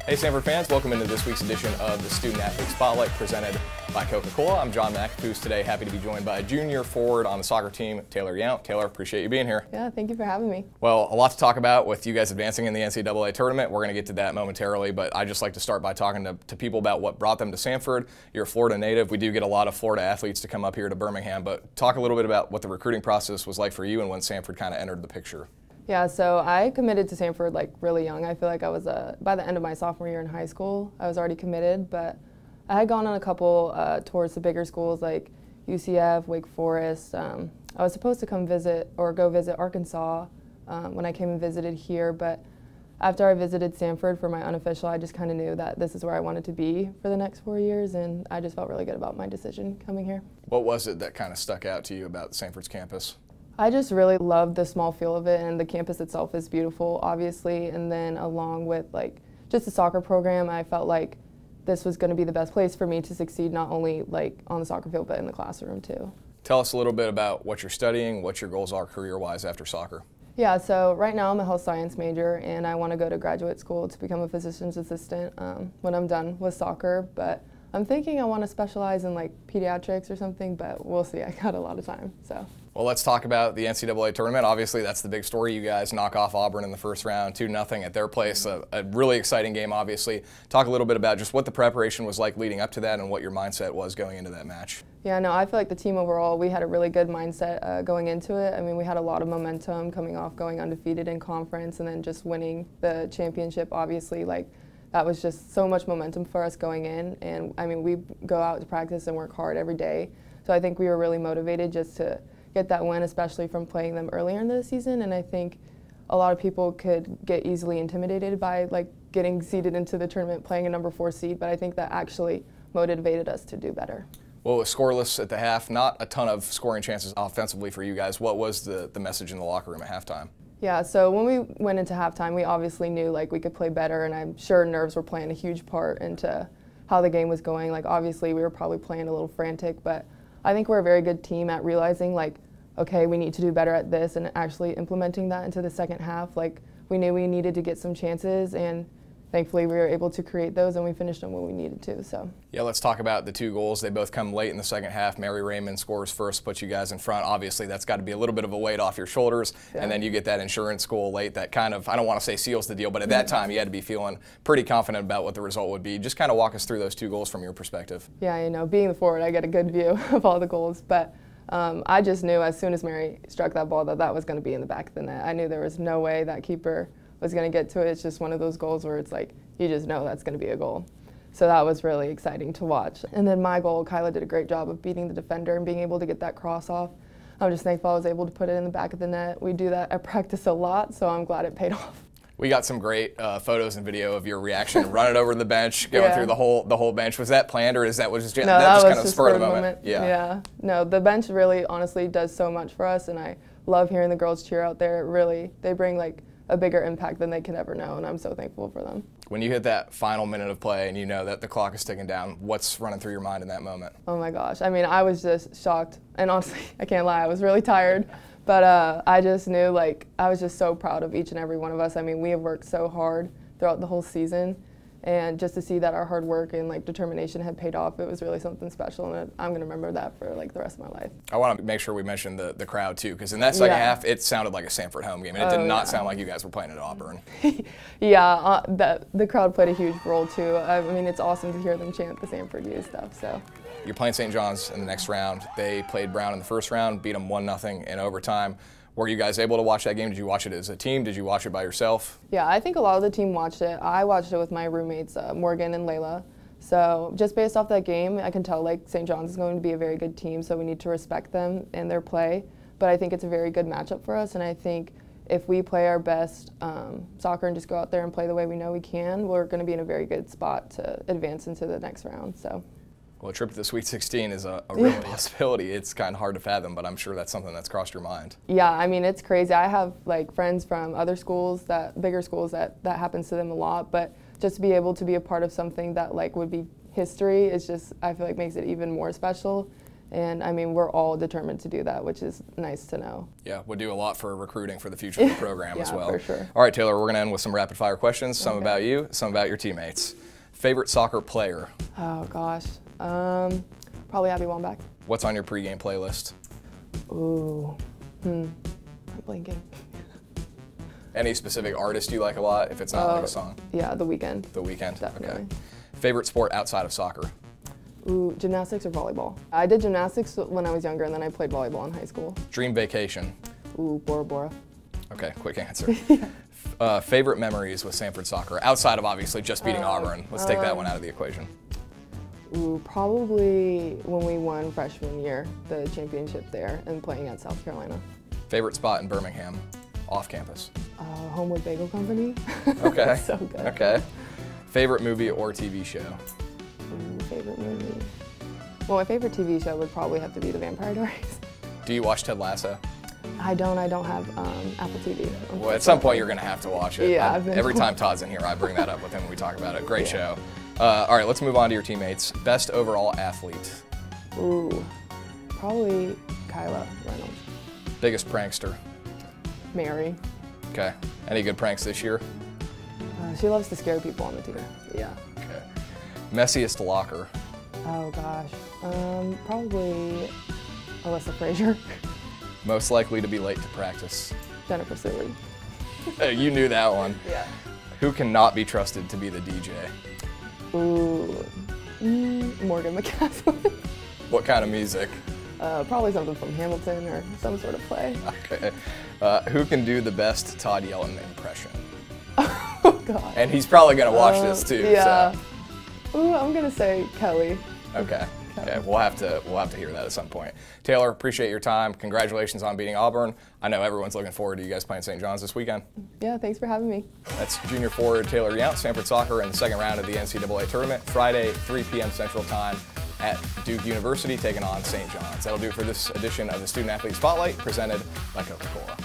Hey Samford fans, welcome into this week's edition of the Student Athlete Spotlight presented by Coca-Cola. I'm John McAfee today, happy to be joined by junior forward on the soccer team, Taylor Yount. Taylor, appreciate you being here. Yeah, thank you for having me. Well, a lot to talk about with you guys advancing in the NCAA tournament. We're going to get to that momentarily, but I'd just like to start by talking to people about what brought them to Samford. You're a Florida native. We do get a lot of Florida athletes to come up here to Birmingham, but talk a little bit about what the recruiting process was like for you and when Samford kind of entered the picture. Yeah, so I committed to Samford like really young. I feel like I was, by the end of my sophomore year in high school, I was already committed, but I had gone on a couple tours to bigger schools like UCF, Wake Forest. I was supposed to come visit or go visit Arkansas when I came and visited here, but after I visited Samford for my unofficial, I just kind of knew that this is where I wanted to be for the next 4 years, and I just felt really good about my decision coming here. What was it that kind of stuck out to you about Samford's campus? I just really love the small feel of it, and the campus itself is beautiful, obviously, and then along with like just the soccer program, I felt like this was going to be the best place for me to succeed, not only like on the soccer field but in the classroom too. Tell us a little bit about what you're studying, what your goals are career-wise after soccer. Yeah, so right now I'm a health science major and I want to go to graduate school to become a physician's assistant when I'm done with soccer, but I'm thinking I want to specialize in like pediatrics or something, but we'll see. I got a lot of time, so. Well, let's talk about the NCAA tournament. Obviously, that's the big story. You guys knock off Auburn in the first round, 2-0 at their place. A really exciting game, obviously. Talk a little bit about just what the preparation was like leading up to that and what your mindset was going into that match. Yeah, no, I feel like the team overall, we had a really good mindset going into it. I mean, we had a lot of momentum coming off going undefeated in conference and then just winning the championship, obviously. Like, that was just so much momentum for us going in. And, I mean, we go out to practice and work hard every day. So I think we were really motivated just to get that win, especially from playing them earlier in the season. And I think a lot of people could get easily intimidated by like getting seeded into the tournament playing a number 4 seed, but I think that actually motivated us to do better. Well, it was scoreless at the half, not a ton of scoring chances offensively for you guys. What was the message in the locker room at halftime? Yeah, so when we went into halftime, we obviously knew like we could play better, and I'm sure nerves were playing a huge part into how the game was going. Like obviously we were probably playing a little frantic, but I think we're a very good team at realizing like, okay, we need to do better at this and actually implementing that into the second half. Like we knew we needed to get some chances, and thankfully we were able to create those and we finished them when we needed to. So yeah, let's talk about the 2 goals. They both come late in the second half. Mary Raymond scores first, puts you guys in front. Obviously that's got to be a little bit of a weight off your shoulders, yeah. And then you get that insurance goal late that kind of, I don't want to say seals the deal, but at that time you had to be feeling pretty confident about what the result would be. Just kind of walk us through those 2 goals from your perspective. Yeah, you know, being the forward, I get a good view of all the goals, but I just knew as soon as Mary struck that ball that was going to be in the back of the net. I knew there was no way that keeper was going to get to it. It's just one of those goals where it's like, you just know that's going to be a goal. So that was really exciting to watch. And then my goal, Kyla did a great job of beating the defender and being able to get that cross off. I'm just thankful I was able to put it in the back of the net. We do that at practice a lot, so I'm glad it paid off. We got some great photos and video of your reaction, running over the bench, going through the whole bench. Was that planned, or is that was just, no, that that just was kind of spur of the moment? Yeah. No, the bench really, honestly, does so much for us, and I love hearing the girls cheer out there. Really, they bring like a bigger impact than they could ever know, and I'm so thankful for them. When you hit that final minute of play and you know that the clock is ticking down, what's running through your mind in that moment? Oh my gosh, I mean, I was just shocked, and honestly, I can't lie, I was really tired. But I just knew, like, I was just so proud of each and every one of us. I mean, we have worked so hard throughout the whole season, and just to see that our hard work and like determination had paid off, it was really something special, and I'm going to remember that for like the rest of my life. I want to make sure we mention the crowd too, because in that second half, it sounded like a Samford home game, and it did not sound like you guys were playing at Auburn. Yeah, the crowd played a huge role too. I mean, it's awesome to hear them chant the Samford U stuff. So. You're playing St. John's in the next round. They played Brown in the first round, beat them 1-0 in overtime. Were you guys able to watch that game? Did you watch it as a team? Did you watch it by yourself? Yeah, I think a lot of the team watched it. I watched it with my roommates, Morgan and Layla. So just based off that game, I can tell like St. John's is going to be a very good team, so we need to respect them and their play. But I think it's a very good matchup for us, and I think if we play our best soccer and just go out there and play the way we know we can, we're going to be in a very good spot to advance into the next round. So. Well, a trip to the Sweet 16 is a real possibility. It's kind of hard to fathom, but I'm sure that's something that's crossed your mind. Yeah, I mean, it's crazy. I have like friends from other schools, bigger schools that happens to them a lot, but just to be able to be a part of something that like would be history is just, I feel like makes it even more special. And I mean, we're all determined to do that, which is nice to know. Yeah, would do a lot for recruiting for the future of the program as well. For sure. All right, Taylor, we're going to end with some rapid fire questions, some about you, some about your teammates. Favorite soccer player? Oh gosh, probably Abby Wambach. What's on your pregame playlist? Ooh, I'm blanking. Any specific artist you like a lot, if it's not like a song? Yeah, The Weeknd. The Weeknd, Definitely. okay. Favorite sport outside of soccer? Ooh, gymnastics or volleyball? I did gymnastics when I was younger, and then I played volleyball in high school. Dream vacation? Ooh, Bora Bora. Okay, quick answer. Favorite memories with Samford soccer, outside of obviously just beating Auburn? Let's take that one out of the equation. Ooh, probably when we won freshman year, the championship there, and playing at South Carolina. Favorite spot in Birmingham, off campus? Homewood Bagel Company. Okay. So good. Okay. Favorite movie or TV show? Ooh, favorite movie? Well, my favorite TV show would probably have to be The Vampire Diaries. Do you watch Ted Lasso? I don't have Apple TV. Well, at some point you're going to have to watch it. Yeah, every time Todd's in here, I bring that up with him when we talk about it. Great show. All right, let's move on to your teammates. Best overall athlete? Ooh, probably Kyla Reynolds. Biggest prankster? Mary. Okay. Any good pranks this year? She loves to scare people on the team. Yeah. Okay. Messiest locker? Oh gosh, probably Alyssa Frazier. Most likely to be late to practice? Jennifer Seward. You knew that one. Yeah. Who cannot be trusted to be the DJ? Ooh, Morgan McCaslin. What kind of music? Probably something from Hamilton or some sort of play. Okay. Who can do the best Todd Yellen impression? Oh God. And he's probably going to watch this too. Yeah. So. Ooh, I'm gonna say Kelly. Okay. Okay, we'll have to hear that at some point. Taylor, appreciate your time. Congratulations on beating Auburn. I know everyone's looking forward to you guys playing St. John's this weekend. Yeah, thanks for having me. That's junior forward Taylor Yount, Samford Soccer in the second round of the NCAA Tournament, Friday, 3 p.m. Central Time at Duke University, taking on St. John's. That'll do it for this edition of the Student Athlete Spotlight, presented by Coca-Cola.